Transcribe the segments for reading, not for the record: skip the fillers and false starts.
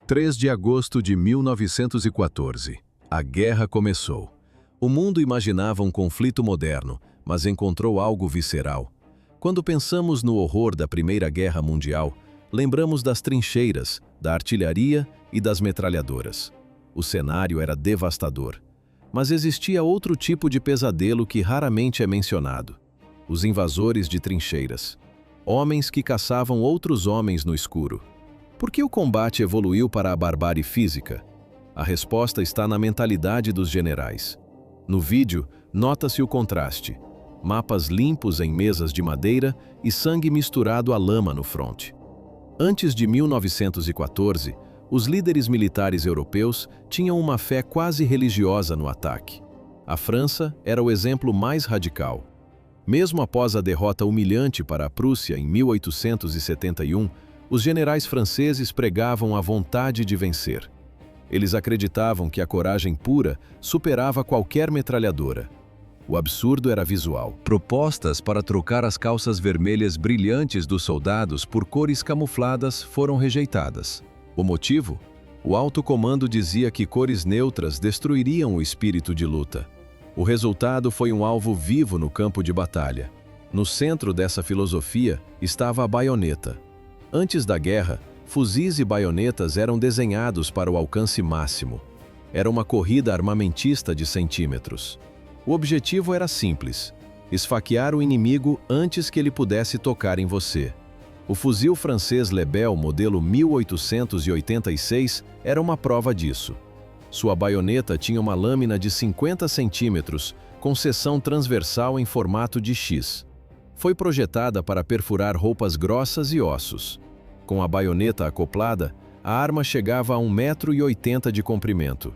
3 de agosto de 1914. A guerra começou. O mundo imaginava um conflito moderno, mas encontrou algo visceral. Quando pensamos no horror da Primeira Guerra Mundial, lembramos das trincheiras, da artilharia e das metralhadoras. O cenário era devastador. Mas existia outro tipo de pesadelo que raramente é mencionado: os invasores de trincheiras. Homens que caçavam outros homens no escuro. Por que o combate evoluiu para a barbárie física? A resposta está na mentalidade dos generais. No vídeo, nota-se o contraste: mapas limpos em mesas de madeira e sangue misturado à lama no fronte. Antes de 1914, os líderes militares europeus tinham uma fé quase religiosa no ataque. A França era o exemplo mais radical. Mesmo após a derrota humilhante para a Prússia em 1871, os generais franceses pregavam a vontade de vencer. Eles acreditavam que a coragem pura superava qualquer metralhadora. O absurdo era visual. Propostas para trocar as calças vermelhas brilhantes dos soldados por cores camufladas foram rejeitadas. O motivo? O alto comando dizia que cores neutras destruiriam o espírito de luta. O resultado foi um alvo vivo no campo de batalha. No centro dessa filosofia estava a baioneta. Antes da guerra, fuzis e baionetas eram desenhados para o alcance máximo. Era uma corrida armamentista de centímetros. O objetivo era simples: esfaquear o inimigo antes que ele pudesse tocar em você. O fuzil francês Lebel modelo 1886 era uma prova disso. Sua baioneta tinha uma lâmina de 50 centímetros, com seção transversal em formato de X. Foi projetada para perfurar roupas grossas e ossos. Com a baioneta acoplada, a arma chegava a 1,80 m de comprimento.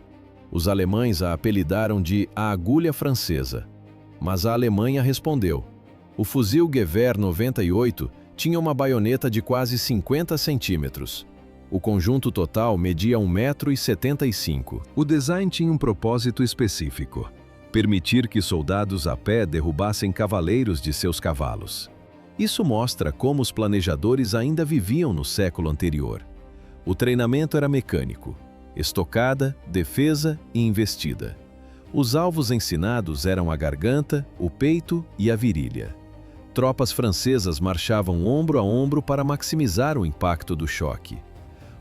Os alemães a apelidaram de a agulha francesa. Mas a Alemanha respondeu. O fuzil Gewehr 98 tinha uma baioneta de quase 50 centímetros. O conjunto total media 1,75 m. O design tinha um propósito específico: permitir que soldados a pé derrubassem cavaleiros de seus cavalos. Isso mostra como os planejadores ainda viviam no século anterior. O treinamento era mecânico: estocada, defesa e investida. Os alvos ensinados eram a garganta, o peito e a virilha. Tropas francesas marchavam ombro a ombro para maximizar o impacto do choque.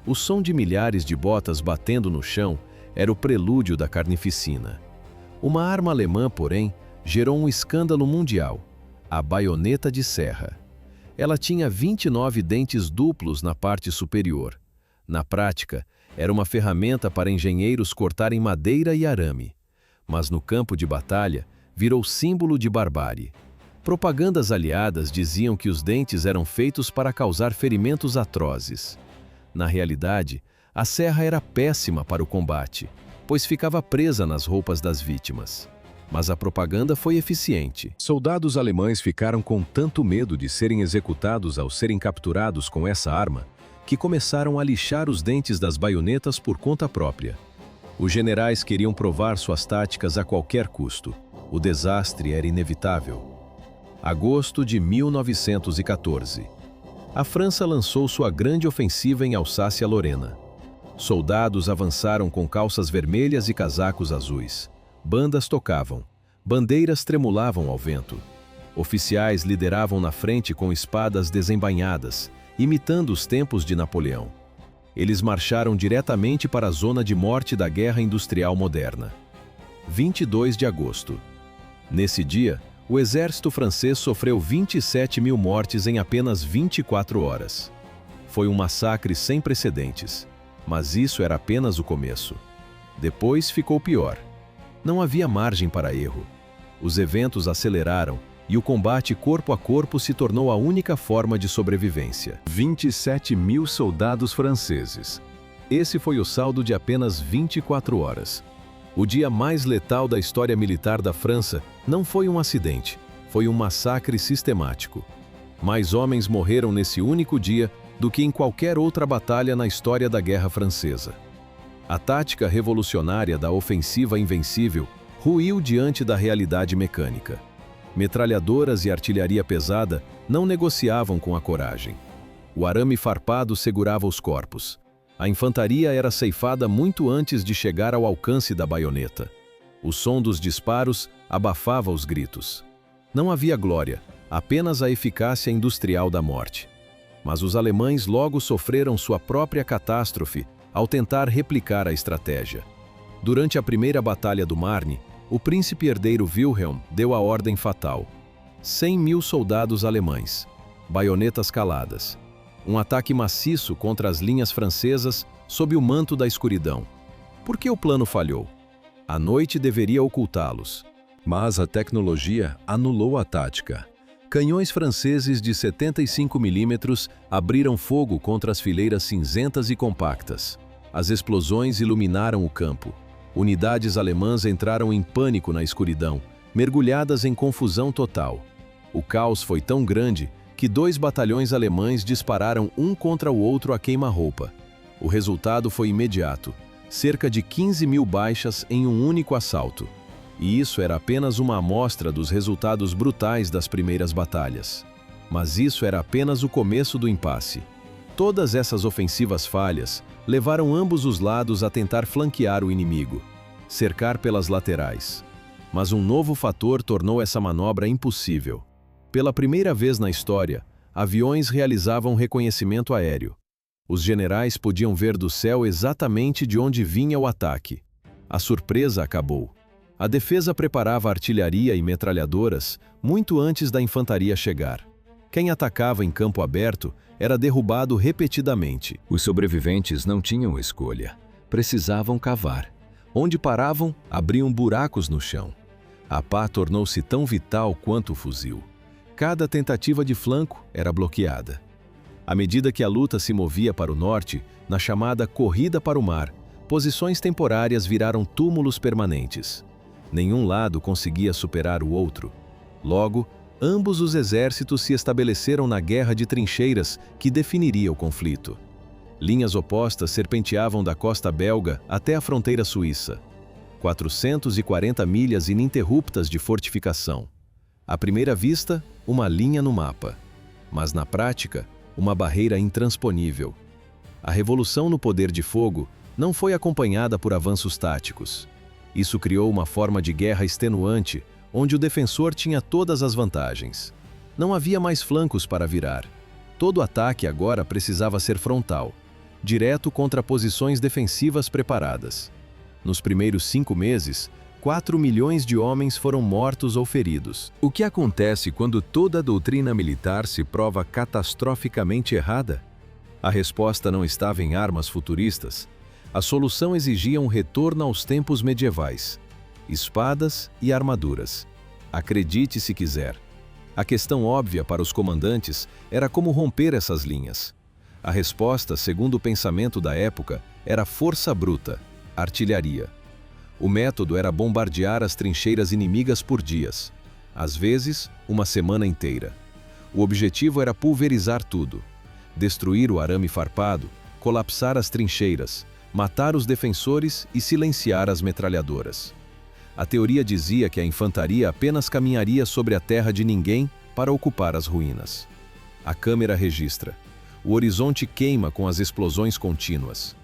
O som de milhares de botas batendo no chão era o prelúdio da carnificina. Uma arma alemã, porém, gerou um escândalo mundial: a baioneta de serra. Ela tinha 29 dentes duplos na parte superior. Na prática, era uma ferramenta para engenheiros cortarem madeira e arame. Mas no campo de batalha, virou símbolo de barbárie. Propagandas aliadas diziam que os dentes eram feitos para causar ferimentos atrozes. Na realidade, a serra era péssima para o combate, pois ficava presa nas roupas das vítimas. Mas a propaganda foi eficiente. Soldados alemães ficaram com tanto medo de serem executados ao serem capturados com essa arma, que começaram a lixar os dentes das baionetas por conta própria. Os generais queriam provar suas táticas a qualquer custo. O desastre era inevitável. Agosto de 1914. A França lançou sua grande ofensiva em Alsácia-Lorena. Soldados avançaram com calças vermelhas e casacos azuis. Bandas tocavam. Bandeiras tremulavam ao vento. Oficiais lideravam na frente com espadas desembainhadas, imitando os tempos de Napoleão. Eles marcharam diretamente para a zona de morte da guerra industrial moderna. 22 de agosto. Nesse dia, o exército francês sofreu 27 mil mortes em apenas 24 horas. Foi um massacre sem precedentes, mas isso era apenas o começo. Depois ficou pior. Não havia margem para erro. Os eventos aceleraram e o combate corpo a corpo se tornou a única forma de sobrevivência. 27 mil soldados franceses. Esse foi o saldo de apenas 24 horas. O dia mais letal da história militar da França não foi um acidente, foi um massacre sistemático. Mais homens morreram nesse único dia do que em qualquer outra batalha na história da Guerra Francesa. A tática revolucionária da ofensiva invencível ruiu diante da realidade mecânica. Metralhadoras e artilharia pesada não negociavam com a coragem. O arame farpado segurava os corpos. A infantaria era ceifada muito antes de chegar ao alcance da baioneta. O som dos disparos abafava os gritos. Não havia glória, apenas a eficácia industrial da morte. Mas os alemães logo sofreram sua própria catástrofe ao tentar replicar a estratégia. Durante a primeira Batalha do Marne, o príncipe herdeiro Wilhelm deu a ordem fatal. 100.000 soldados alemães, baionetas caladas. Um ataque maciço contra as linhas francesas sob o manto da escuridão. Por que o plano falhou? A noite deveria ocultá-los. Mas a tecnologia anulou a tática. Canhões franceses de 75 mm abriram fogo contra as fileiras cinzentas e compactas. As explosões iluminaram o campo. Unidades alemãs entraram em pânico na escuridão, mergulhadas em confusão total. O caos foi tão grande que 2 batalhões alemães dispararam um contra o outro a queima-roupa. O resultado foi imediato: cerca de 15.000 baixas em um único assalto. E isso era apenas uma amostra dos resultados brutais das primeiras batalhas. Mas isso era apenas o começo do impasse. Todas essas ofensivas falhas levaram ambos os lados a tentar flanquear o inimigo, cercar pelas laterais. Mas um novo fator tornou essa manobra impossível. Pela primeira vez na história, aviões realizavam reconhecimento aéreo. Os generais podiam ver do céu exatamente de onde vinha o ataque. A surpresa acabou. A defesa preparava artilharia e metralhadoras muito antes da infantaria chegar. Quem atacava em campo aberto era derrubado repetidamente. Os sobreviventes não tinham escolha. Precisavam cavar. Onde paravam, abriam buracos no chão. A pá tornou-se tão vital quanto o fuzil. Cada tentativa de flanco era bloqueada. À medida que a luta se movia para o norte, na chamada corrida para o mar, posições temporárias viraram túmulos permanentes. Nenhum lado conseguia superar o outro. Logo, ambos os exércitos se estabeleceram na guerra de trincheiras que definiria o conflito. Linhas opostas serpenteavam da costa belga até a fronteira suíça. 440 milhas ininterruptas de fortificação. À primeira vista, uma linha no mapa. Mas na prática, uma barreira intransponível. A revolução no poder de fogo não foi acompanhada por avanços táticos. Isso criou uma forma de guerra extenuante, onde o defensor tinha todas as vantagens. Não havia mais flancos para virar. Todo ataque agora precisava ser frontal, direto contra posições defensivas preparadas. Nos primeiros 5 meses, 4 milhões de homens foram mortos ou feridos. O que acontece quando toda a doutrina militar se prova catastroficamente errada? A resposta não estava em armas futuristas. A solução exigia um retorno aos tempos medievais. Espadas e armaduras. Acredite se quiser. A questão óbvia para os comandantes era como romper essas linhas. A resposta, segundo o pensamento da época, era força bruta, artilharia. O método era bombardear as trincheiras inimigas por dias, às vezes, uma semana inteira. O objetivo era pulverizar tudo, destruir o arame farpado, colapsar as trincheiras, matar os defensores e silenciar as metralhadoras. A teoria dizia que a infantaria apenas caminharia sobre a terra de ninguém para ocupar as ruínas. A câmera registra. O horizonte queima com as explosões contínuas.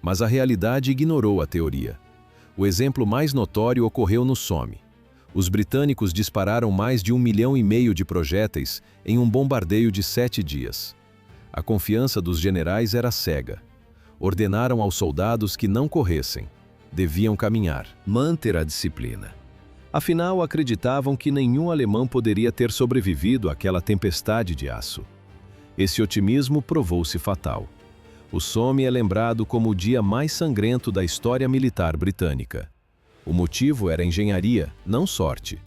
Mas a realidade ignorou a teoria. O exemplo mais notório ocorreu no Somme. Os britânicos dispararam mais de 1,5 milhão de projéteis em um bombardeio de 7 dias. A confiança dos generais era cega. Ordenaram aos soldados que não corressem. Deviam caminhar, manter a disciplina. Afinal, acreditavam que nenhum alemão poderia ter sobrevivido àquela tempestade de aço. Esse otimismo provou-se fatal. O Somme é lembrado como o dia mais sangrento da história militar britânica. O motivo era engenharia, não sorte.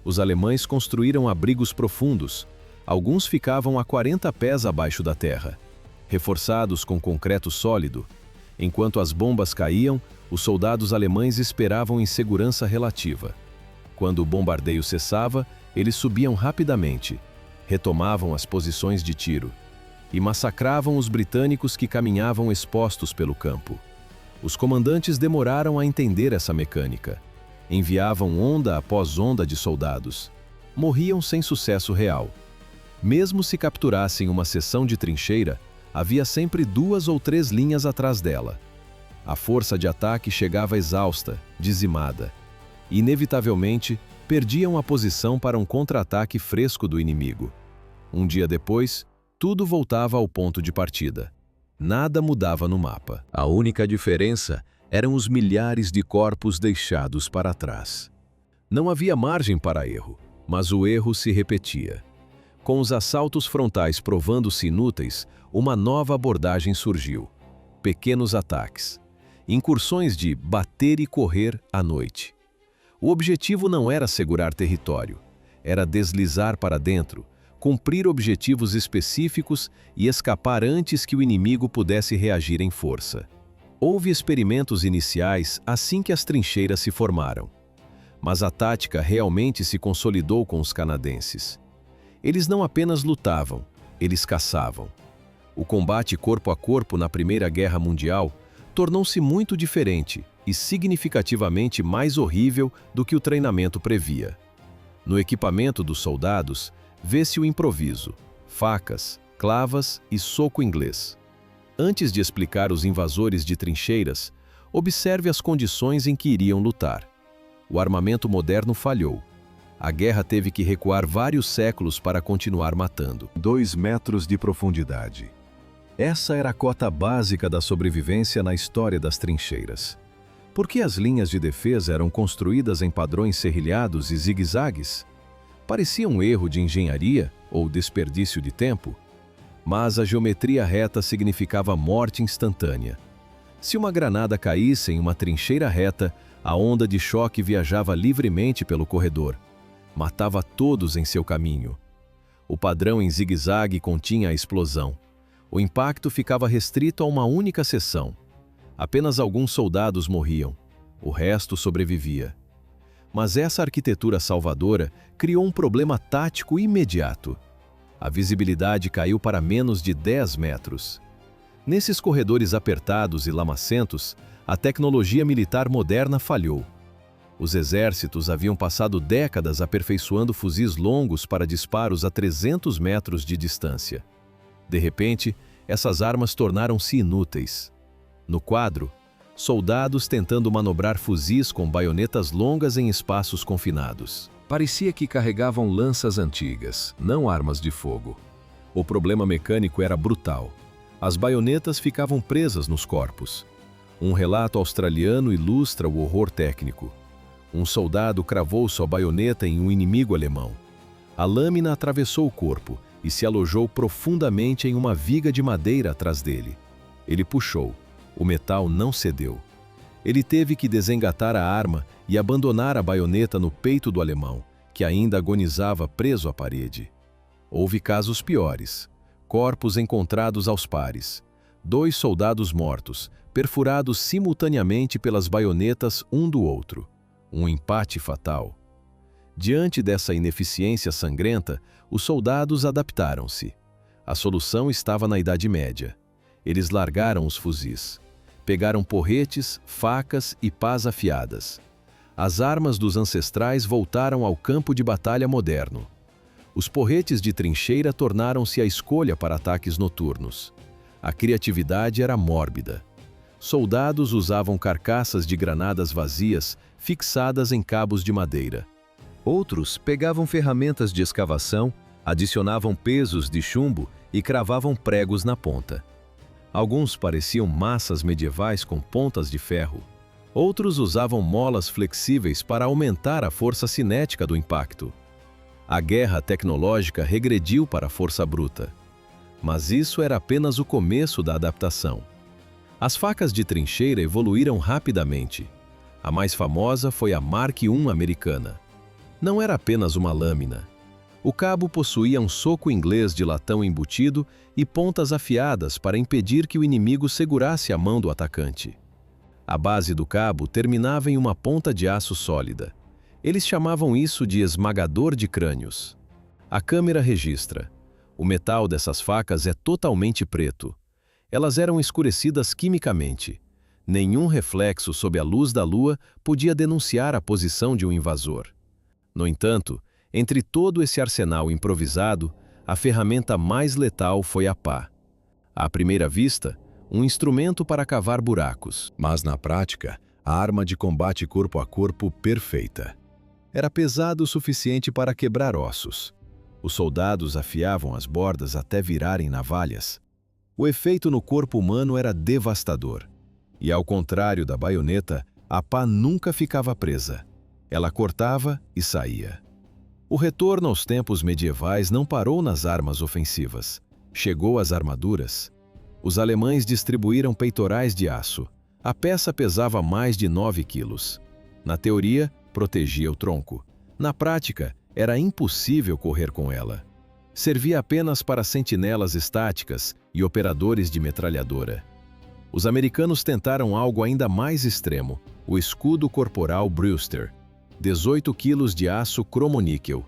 Os alemães construíram abrigos profundos. Alguns ficavam a 40 pés abaixo da terra, reforçados com concreto sólido. Enquanto as bombas caíam, os soldados alemães esperavam em segurança relativa. Quando o bombardeio cessava, eles subiam rapidamente, retomavam as posições de tiro e massacravam os britânicos que caminhavam expostos pelo campo. Os comandantes demoraram a entender essa mecânica. Enviavam onda após onda de soldados. Morriam sem sucesso real. Mesmo se capturassem uma seção de trincheira, Havia sempre 2 ou 3 linhas atrás dela. A força de ataque chegava exausta, dizimada. Inevitavelmente, perdiam a posição para um contra-ataque fresco do inimigo. Um dia depois, tudo voltava ao ponto de partida. Nada mudava no mapa. A única diferença eram os milhares de corpos deixados para trás. Não havia margem para erro, mas o erro se repetia. Com os assaltos frontais provando-se inúteis, uma nova abordagem surgiu. Pequenos ataques. Incursões de bater e correr à noite. O objetivo não era segurar território, era deslizar para dentro, cumprir objetivos específicos e escapar antes que o inimigo pudesse reagir em força. Houve experimentos iniciais assim que as trincheiras se formaram. Mas a tática realmente se consolidou com os canadenses. Eles não apenas lutavam, eles caçavam. O combate corpo a corpo na Primeira Guerra Mundial tornou-se muito diferente e significativamente mais horrível do que o treinamento previa. No equipamento dos soldados, vê-se o improviso, facas, clavas e soco inglês. Antes de explicar os invasores de trincheiras, observe as condições em que iriam lutar. O armamento moderno falhou. A guerra teve que recuar vários séculos para continuar matando. 2 metros de profundidade. Essa era a cota básica da sobrevivência na história das trincheiras. Por que as linhas de defesa eram construídas em padrões serrilhados e zigue-zagues? Parecia um erro de engenharia ou desperdício de tempo? Mas a geometria reta significava morte instantânea. Se uma granada caísse em uma trincheira reta, a onda de choque viajava livremente pelo corredor. Matava todos em seu caminho. O padrão em zigue-zague continha a explosão. O impacto ficava restrito a uma única seção. Apenas alguns soldados morriam. O resto sobrevivia. Mas essa arquitetura salvadora criou um problema tático imediato. A visibilidade caiu para menos de 10 metros. Nesses corredores apertados e lamacentos, a tecnologia militar moderna falhou. Os exércitos haviam passado décadas aperfeiçoando fuzis longos para disparos a 300 metros de distância. De repente, essas armas tornaram-se inúteis. No quadro, soldados tentando manobrar fuzis com baionetas longas em espaços confinados. Parecia que carregavam lanças antigas, não armas de fogo. O problema mecânico era brutal. As baionetas ficavam presas nos corpos. Um relato australiano ilustra o horror técnico. Um soldado cravou sua baioneta em um inimigo alemão. A lâmina atravessou o corpo e se alojou profundamente em uma viga de madeira atrás dele. Ele puxou. O metal não cedeu. Ele teve que desengatar a arma e abandonar a baioneta no peito do alemão, que ainda agonizava preso à parede. Houve casos piores. Corpos encontrados aos pares. 2 soldados mortos, perfurados simultaneamente pelas baionetas um do outro. Um empate fatal. Diante dessa ineficiência sangrenta, os soldados adaptaram-se. A solução estava na Idade Média. Eles largaram os fuzis. Pegaram porretes, facas e pás afiadas. As armas dos ancestrais voltaram ao campo de batalha moderno. Os porretes de trincheira tornaram-se a escolha para ataques noturnos. A criatividade era mórbida. Soldados usavam carcaças de granadas vazias fixadas em cabos de madeira. Outros pegavam ferramentas de escavação, adicionavam pesos de chumbo e cravavam pregos na ponta. Alguns pareciam massas medievais com pontas de ferro. Outros usavam molas flexíveis para aumentar a força cinética do impacto. A guerra tecnológica regrediu para a força bruta. Mas isso era apenas o começo da adaptação. As facas de trincheira evoluíram rapidamente. A mais famosa foi a Mark I americana. Não era apenas uma lâmina. O cabo possuía um soco inglês de latão embutido e pontas afiadas para impedir que o inimigo segurasse a mão do atacante. A base do cabo terminava em uma ponta de aço sólida. Eles chamavam isso de esmagador de crânios. A câmera registra. O metal dessas facas é totalmente preto. Elas eram escurecidas quimicamente. Nenhum reflexo sob a luz da lua podia denunciar a posição de um invasor. No entanto, entre todo esse arsenal improvisado, a ferramenta mais letal foi a pá. À primeira vista, um instrumento para cavar buracos, mas na prática, a arma de combate corpo a corpo perfeita. Era pesado o suficiente para quebrar ossos. Os soldados afiavam as bordas até virarem navalhas. O efeito no corpo humano era devastador. E ao contrário da baioneta, a pá nunca ficava presa. Ela cortava e saía. O retorno aos tempos medievais não parou nas armas ofensivas. Chegou às armaduras. Os alemães distribuíram peitorais de aço. A peça pesava mais de 9 quilos. Na teoria, protegia o tronco. Na prática, era impossível correr com ela. Servia apenas para sentinelas estáticas e operadores de metralhadora. Os americanos tentaram algo ainda mais extremo, o escudo corporal Brewster. 18 quilos de aço cromoníquel.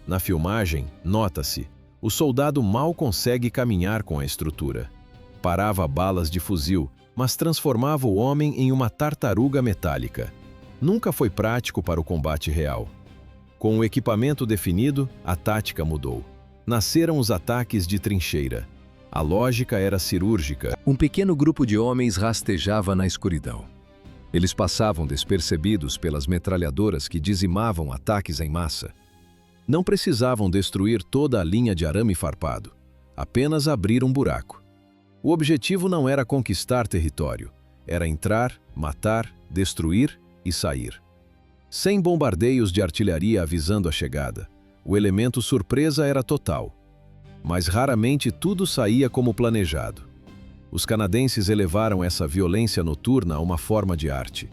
Na filmagem, nota-se, o soldado mal consegue caminhar com a estrutura. Parava balas de fuzil, mas transformava o homem em uma tartaruga metálica. Nunca foi prático para o combate real. Com o equipamento definido, a tática mudou. Nasceram os ataques de trincheira. A lógica era cirúrgica. Um pequeno grupo de homens rastejava na escuridão. Eles passavam despercebidos pelas metralhadoras que dizimavam ataques em massa. Não precisavam destruir toda a linha de arame farpado, apenas abrir um buraco. O objetivo não era conquistar território, era entrar, matar, destruir e sair. Sem bombardeios de artilharia avisando a chegada, o elemento surpresa era total. Mas raramente tudo saía como planejado. Os canadenses elevaram essa violência noturna a uma forma de arte.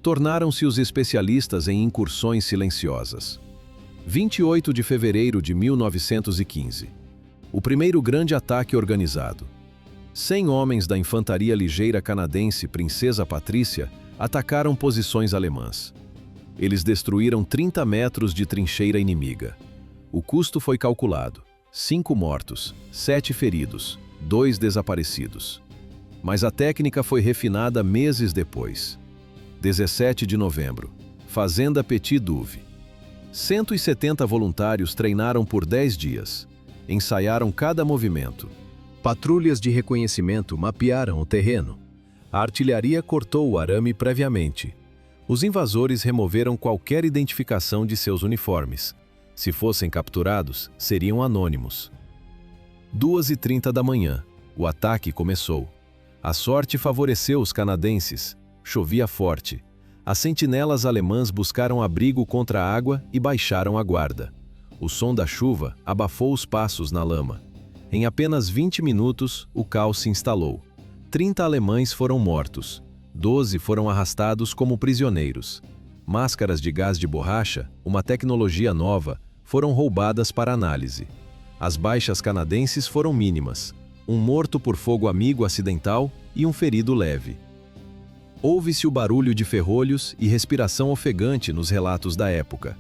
Tornaram-se os especialistas em incursões silenciosas. 28 de fevereiro de 1915. O primeiro grande ataque organizado. 100 homens da infantaria ligeira canadense Princesa Patrícia atacaram posições alemãs. Eles destruíram 30 metros de trincheira inimiga. O custo foi calculado: 5 mortos, 7 feridos, 2 desaparecidos. Mas a técnica foi refinada meses depois. 17 de novembro, Fazenda Petit Douve. 170 voluntários treinaram por 10 dias. Ensaiaram cada movimento. Patrulhas de reconhecimento mapearam o terreno. A artilharia cortou o arame previamente. Os invasores removeram qualquer identificação de seus uniformes. Se fossem capturados, seriam anônimos. 2h30 da manhã. O ataque começou. A sorte favoreceu os canadenses. Chovia forte. As sentinelas alemãs buscaram abrigo contra a água e baixaram a guarda. O som da chuva abafou os passos na lama. Em apenas 20 minutos, o caos se instalou. 30 alemães foram mortos. 12 foram arrastados como prisioneiros. Máscaras de gás de borracha, uma tecnologia nova, foram roubadas para análise. As baixas canadenses foram mínimas. Um morto por fogo amigo acidental e um ferido leve. Ouve-se o barulho de ferrolhos e respiração ofegante nos relatos da época.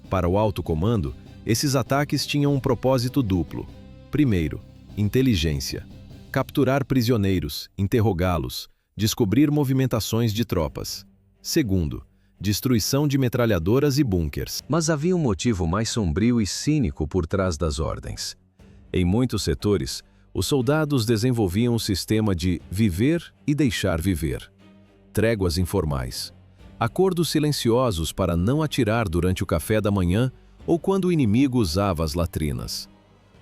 Para o alto comando, esses ataques tinham um propósito duplo. Primeiro, inteligência. Capturar prisioneiros, interrogá-los, descobrir movimentações de tropas. Segundo, destruição de metralhadoras e bunkers. Mas havia um motivo mais sombrio e cínico por trás das ordens. Em muitos setores, os soldados desenvolviam um sistema de viver e deixar viver. Tréguas informais. Acordos silenciosos para não atirar durante o café da manhã ou quando o inimigo usava as latrinas.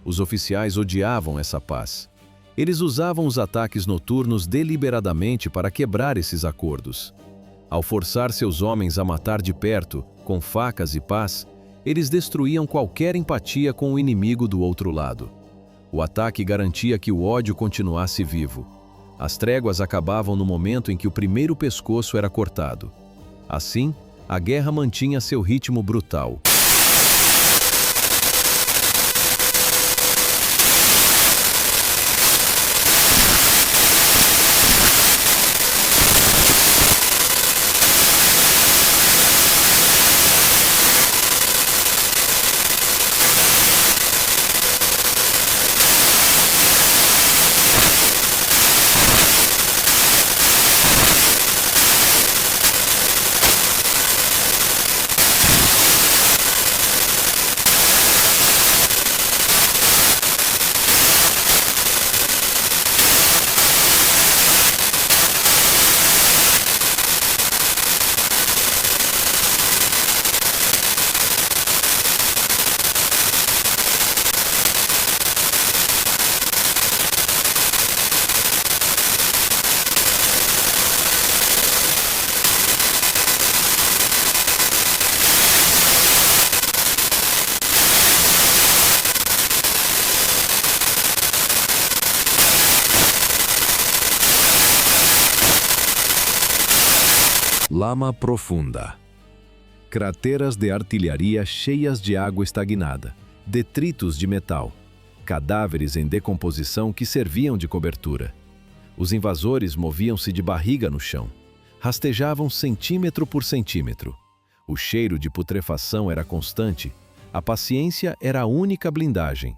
Os oficiais odiavam essa paz. Eles usavam os ataques noturnos deliberadamente para quebrar esses acordos. Ao forçar seus homens a matar de perto, com facas e pás, eles destruíam qualquer empatia com o inimigo do outro lado. O ataque garantia que o ódio continuasse vivo. As tréguas acabavam no momento em que o primeiro pescoço era cortado. Assim, a guerra mantinha seu ritmo brutal. Lama profunda. Crateras de artilharia cheias de água estagnada, detritos de metal, cadáveres em decomposição que serviam de cobertura. Os invasores moviam-se de barriga no chão, rastejavam centímetro por centímetro. O cheiro de putrefação era constante, a paciência era a única blindagem.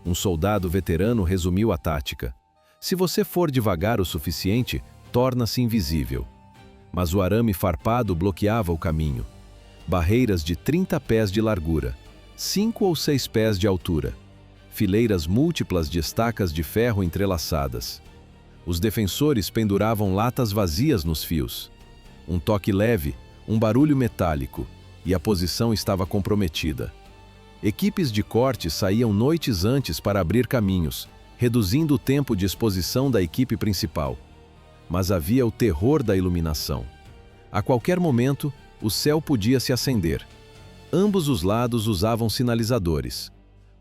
Um soldado veterano resumiu a tática: se você for devagar o suficiente, torna-se invisível. Mas o arame farpado bloqueava o caminho. Barreiras de 30 pés de largura, 5 ou 6 pés de altura. Fileiras múltiplas de estacas de ferro entrelaçadas. Os defensores penduravam latas vazias nos fios. Um toque leve, um barulho metálico, e a posição estava comprometida. Equipes de corte saíam noites antes para abrir caminhos, reduzindo o tempo de exposição da equipe principal. Mas havia o terror da iluminação. A qualquer momento, o céu podia se acender. Ambos os lados usavam sinalizadores.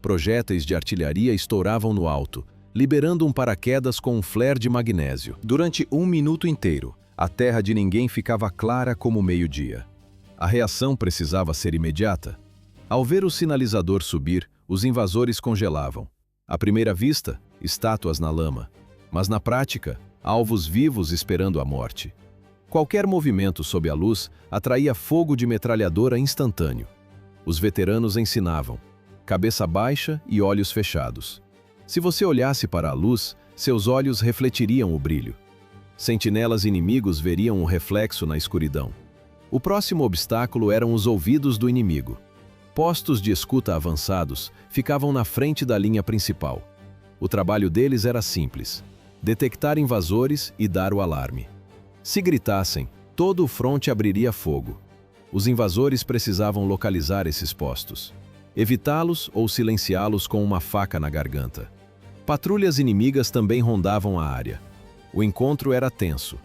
Projéteis de artilharia estouravam no alto, liberando um paraquedas com um flare de magnésio. Durante 1 minuto inteiro, a terra de ninguém ficava clara como o meio-dia. A reação precisava ser imediata. Ao ver o sinalizador subir, os invasores congelavam. À primeira vista, estátuas na lama. Mas na prática, alvos vivos esperando a morte. Qualquer movimento sob a luz atraía fogo de metralhadora instantâneo. Os veteranos ensinavam, cabeça baixa e olhos fechados. Se você olhasse para a luz, seus olhos refletiriam o brilho. Sentinelas inimigos veriam um reflexo na escuridão. O próximo obstáculo eram os ouvidos do inimigo. Postos de escuta avançados ficavam na frente da linha principal. O trabalho deles era simples: detectar invasores e dar o alarme. Se gritassem, todo o fronte abriria fogo. Os invasores precisavam localizar esses postos, evitá-los ou silenciá-los com uma faca na garganta. Patrulhas inimigas também rondavam a área. O encontro era tenso.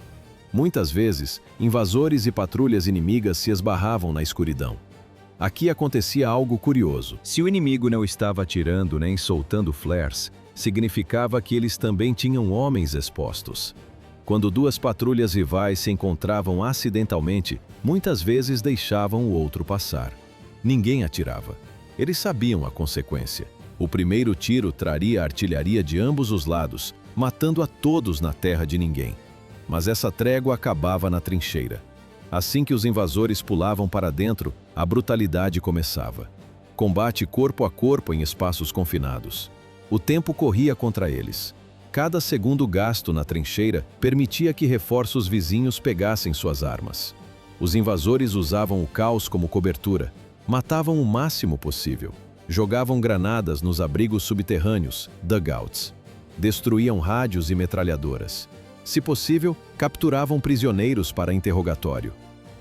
Muitas vezes, invasores e patrulhas inimigas se esbarravam na escuridão. Aqui acontecia algo curioso. Se o inimigo não estava atirando nem soltando flares, significava que eles também tinham homens expostos. Quando duas patrulhas rivais se encontravam acidentalmente, muitas vezes deixavam o outro passar. Ninguém atirava. Eles sabiam a consequência. O primeiro tiro traria a artilharia de ambos os lados, matando a todos na terra de ninguém. Mas essa trégua acabava na trincheira. Assim que os invasores pulavam para dentro, a brutalidade começava. Combate corpo a corpo em espaços confinados. O tempo corria contra eles. Cada segundo gasto na trincheira permitia que reforços vizinhos pegassem suas armas. Os invasores usavam o caos como cobertura, matavam o máximo possível, jogavam granadas nos abrigos subterrâneos, dugouts, destruíam rádios e metralhadoras. Se possível, capturavam prisioneiros para interrogatório.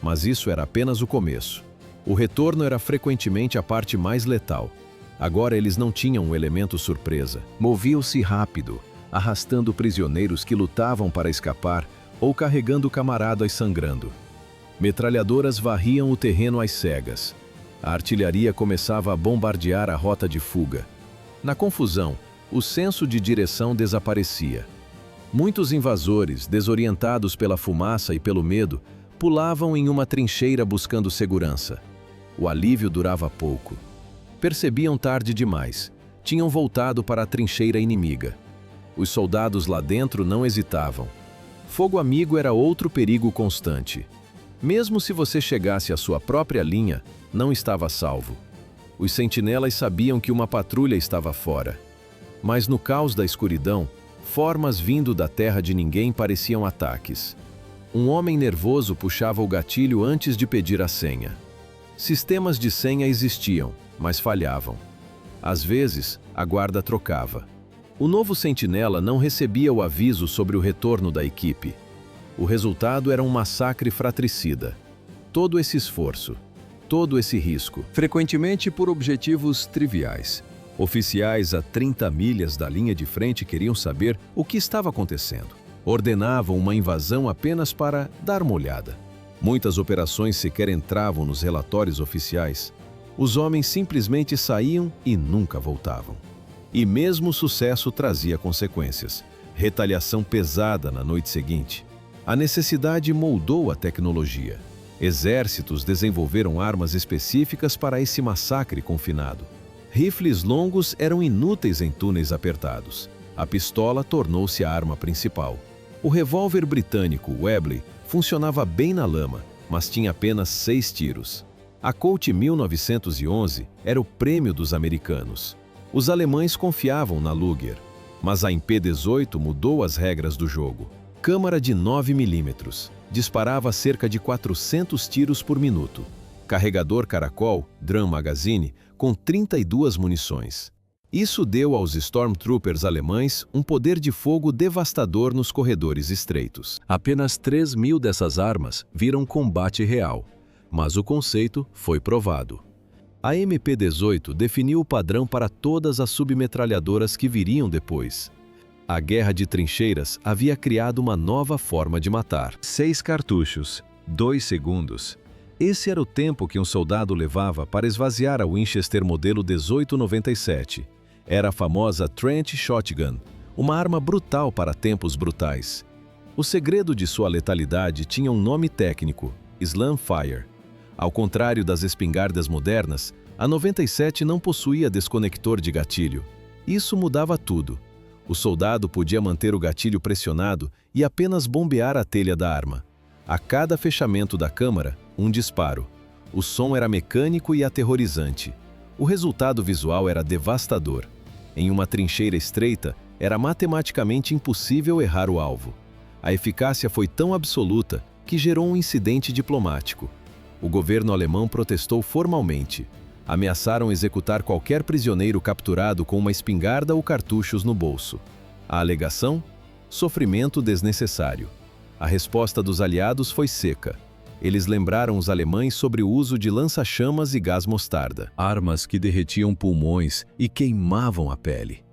Mas isso era apenas o começo. O retorno era frequentemente a parte mais letal. Agora eles não tinham um elemento surpresa. Moviam-se rápido, arrastando prisioneiros que lutavam para escapar ou carregando camaradas sangrando. Metralhadoras varriam o terreno às cegas. A artilharia começava a bombardear a rota de fuga. Na confusão, o senso de direção desaparecia. Muitos invasores, desorientados pela fumaça e pelo medo, pulavam em uma trincheira buscando segurança. O alívio durava pouco. Percebiam tarde demais. Tinham voltado para a trincheira inimiga. Os soldados lá dentro não hesitavam. Fogo amigo era outro perigo constante. Mesmo se você chegasse à sua própria linha, não estava salvo. Os sentinelas sabiam que uma patrulha estava fora. Mas no caos da escuridão, formas vindo da terra de ninguém pareciam ataques. Um homem nervoso puxava o gatilho antes de pedir a senha. Sistemas de senha existiam, mas falhavam. Às vezes, a guarda trocava. O novo sentinela não recebia o aviso sobre o retorno da equipe. O resultado era um massacre fratricida. Todo esse esforço, todo esse risco, frequentemente por objetivos triviais. Oficiais a 30 milhas da linha de frente queriam saber o que estava acontecendo. Ordenavam uma invasão apenas para dar uma olhada. Muitas operações sequer entravam nos relatórios oficiais. Os homens simplesmente saíam e nunca voltavam. E mesmo o sucesso trazia consequências. Retaliação pesada na noite seguinte. A necessidade moldou a tecnologia. Exércitos desenvolveram armas específicas para esse massacre confinado. Rifles longos eram inúteis em túneis apertados. A pistola tornou-se a arma principal. O revólver britânico Webley funcionava bem na lama, mas tinha apenas 6 tiros. A Colt 1911 era o prêmio dos americanos. Os alemães confiavam na Luger, mas a MP-18 mudou as regras do jogo. Câmara de 9 mm, disparava cerca de 400 tiros por minuto. Carregador caracol, drum magazine, com 32 munições. Isso deu aos Stormtroopers alemães um poder de fogo devastador nos corredores estreitos. Apenas 3.000 dessas armas viram combate real, mas o conceito foi provado. A MP-18 definiu o padrão para todas as submetralhadoras que viriam depois. A guerra de trincheiras havia criado uma nova forma de matar. 6 cartuchos, 2 segundos. Esse era o tempo que um soldado levava para esvaziar a Winchester modelo 1897. Era a famosa Trench Shotgun, uma arma brutal para tempos brutais. O segredo de sua letalidade tinha um nome técnico, Slam Fire. Ao contrário das espingardas modernas, a 97 não possuía desconector de gatilho. Isso mudava tudo. O soldado podia manter o gatilho pressionado e apenas bombear a telha da arma. A cada fechamento da câmara, um disparo. O som era mecânico e aterrorizante. O resultado visual era devastador. Em uma trincheira estreita, era matematicamente impossível errar o alvo. A eficácia foi tão absoluta que gerou um incidente diplomático. O governo alemão protestou formalmente. Ameaçaram executar qualquer prisioneiro capturado com uma espingarda ou cartuchos no bolso. A alegação? Sofrimento desnecessário. A resposta dos aliados foi seca. Eles lembraram os alemães sobre o uso de lança-chamas e gás mostarda, armas que derretiam pulmões e queimavam a pele.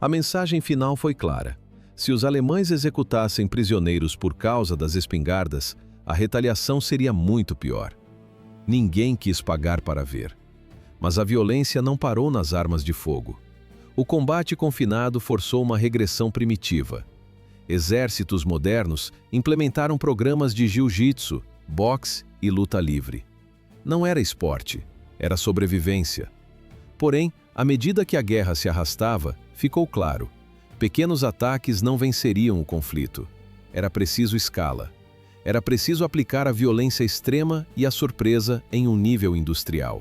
A mensagem final foi clara. Se os alemães executassem prisioneiros por causa das espingardas, a retaliação seria muito pior. Ninguém quis pagar para ver. Mas a violência não parou nas armas de fogo. O combate confinado forçou uma regressão primitiva. Exércitos modernos implementaram programas de jiu-jitsu, boxe e luta livre. Não era esporte, era sobrevivência. Porém, à medida que a guerra se arrastava, ficou claro: pequenos ataques não venceriam o conflito. Era preciso escala. Era preciso aplicar a violência extrema e a surpresa em um nível industrial.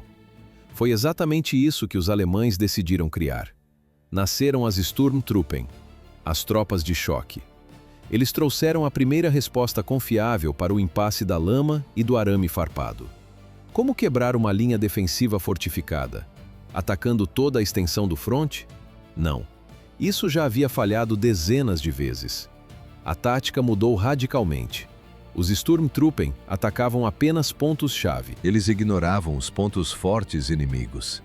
Foi exatamente isso que os alemães decidiram criar. Nasceram as Sturmtruppen, as tropas de choque. Eles trouxeram a primeira resposta confiável para o impasse da lama e do arame farpado. Como quebrar uma linha defensiva fortificada? Atacando toda a extensão do fronte? Não. Isso já havia falhado dezenas de vezes. A tática mudou radicalmente. Os Sturmtruppen atacavam apenas pontos-chave. Eles ignoravam os pontos fortes inimigos.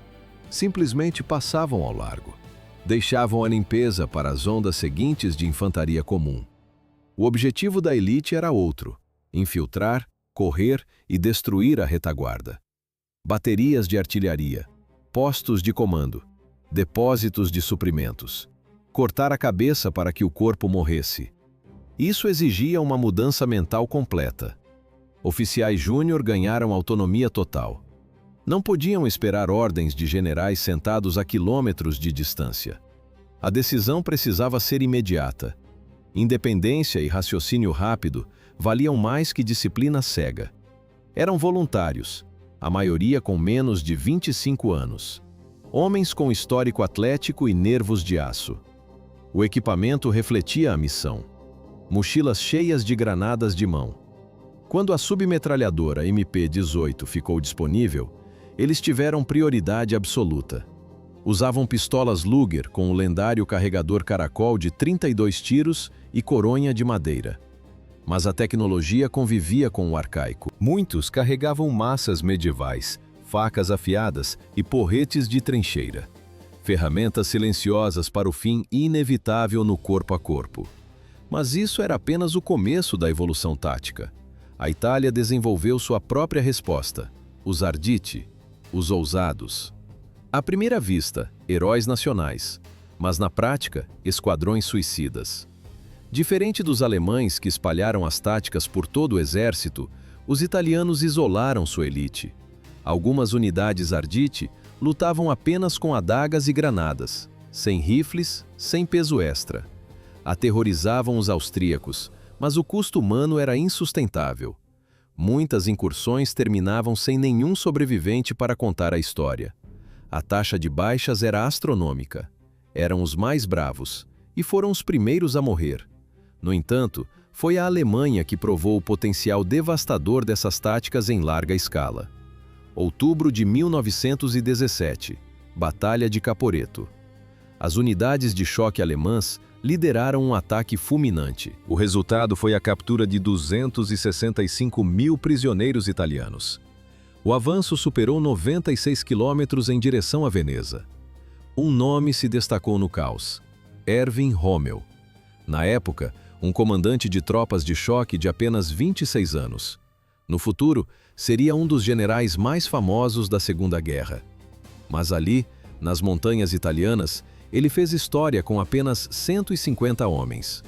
Simplesmente passavam ao largo. Deixavam a limpeza para as ondas seguintes de infantaria comum. O objetivo da elite era outro: infiltrar, correr e destruir a retaguarda. Baterias de artilharia, postos de comando, depósitos de suprimentos. Cortar a cabeça para que o corpo morresse. Isso exigia uma mudança mental completa. Oficiais júnior ganharam autonomia total. Não podiam esperar ordens de generais sentados a quilômetros de distância. A decisão precisava ser imediata. Independência e raciocínio rápido valiam mais que disciplina cega. Eram voluntários, a maioria com menos de 25 anos. Homens com histórico atlético e nervos de aço. O equipamento refletia a missão. Mochilas cheias de granadas de mão. Quando a submetralhadora MP-18 ficou disponível, eles tiveram prioridade absoluta. Usavam pistolas Luger com o lendário carregador caracol de 32 tiros e coronha de madeira. Mas a tecnologia convivia com o arcaico. Muitos carregavam massas medievais, facas afiadas e porretes de trincheira. Ferramentas silenciosas para o fim inevitável no corpo a corpo. Mas isso era apenas o começo da evolução tática. A Itália desenvolveu sua própria resposta: os Arditi, os ousados. À primeira vista, heróis nacionais, mas na prática, esquadrões suicidas. Diferente dos alemães que espalharam as táticas por todo o exército, os italianos isolaram sua elite. Algumas unidades Arditi lutavam apenas com adagas e granadas, sem rifles, sem peso extra. Aterrorizavam os austríacos, mas o custo humano era insustentável. Muitas incursões terminavam sem nenhum sobrevivente para contar a história. A taxa de baixas era astronômica. Eram os mais bravos, e foram os primeiros a morrer. No entanto, foi a Alemanha que provou o potencial devastador dessas táticas em larga escala. Outubro de 1917, Batalha de Caporetto. As unidades de choque alemãs lideraram um ataque fulminante. O resultado foi a captura de 265 mil prisioneiros italianos. O avanço superou 96 quilômetros em direção a Veneza. Um nome se destacou no caos: Erwin Rommel. Na época, um comandante de tropas de choque de apenas 26 anos. No futuro, seria um dos generais mais famosos da Segunda Guerra. Mas ali, nas montanhas italianas, ele fez história com apenas 150 homens.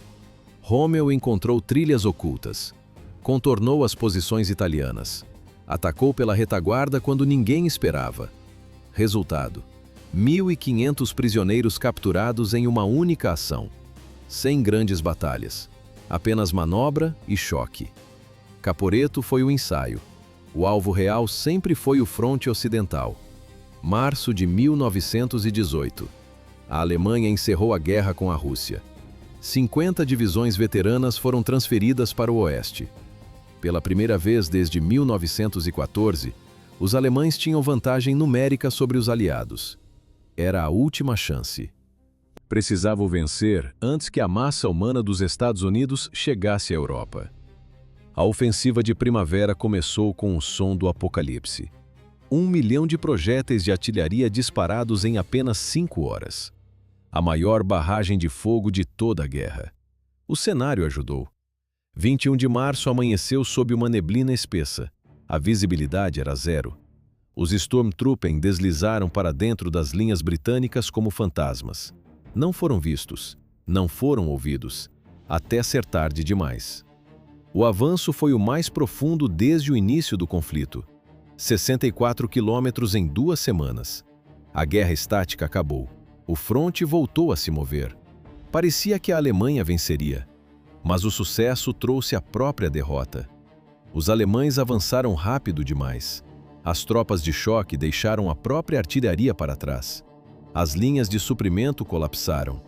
Rommel encontrou trilhas ocultas, contornou as posições italianas, atacou pela retaguarda quando ninguém esperava. Resultado: 1.500 prisioneiros capturados em uma única ação. Sem grandes batalhas, apenas manobra e choque. Caporetto foi o ensaio. O alvo real sempre foi o fronte ocidental. Março de 1918. A Alemanha encerrou a guerra com a Rússia. 50 divisões veteranas foram transferidas para o oeste. Pela primeira vez desde 1914, os alemães tinham vantagem numérica sobre os aliados. Era a última chance. Precisavam vencer antes que a massa humana dos Estados Unidos chegasse à Europa. A ofensiva de primavera começou com o som do apocalipse. 1 milhão de projéteis de artilharia disparados em apenas 5 horas. A maior barragem de fogo de toda a guerra. O cenário ajudou. 21 de março amanheceu sob uma neblina espessa. A visibilidade era zero. Os Sturmtruppen deslizaram para dentro das linhas britânicas como fantasmas. Não foram vistos, não foram ouvidos, até ser tarde demais. O avanço foi o mais profundo desde o início do conflito. 64 quilômetros em 2 semanas. A guerra estática acabou. O fronte voltou a se mover. Parecia que a Alemanha venceria. Mas o sucesso trouxe a própria derrota. Os alemães avançaram rápido demais. As tropas de choque deixaram a própria artilharia para trás. As linhas de suprimento colapsaram.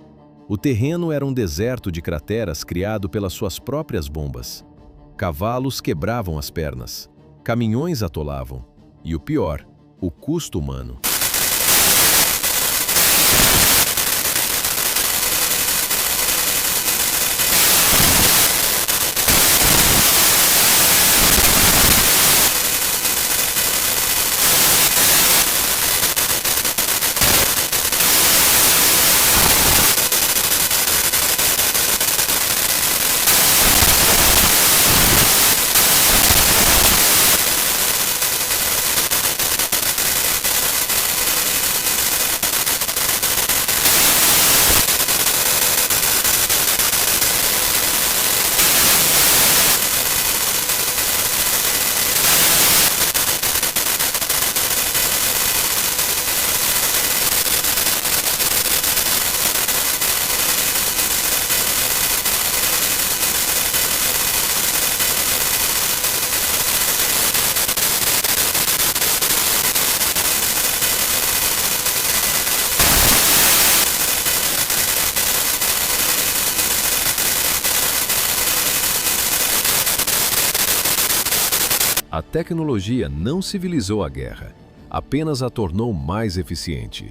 O terreno era um deserto de crateras criado pelas suas próprias bombas. Cavalos quebravam as pernas. Caminhões atolavam. E o pior, o custo humano. A tecnologia não civilizou a guerra, apenas a tornou mais eficiente.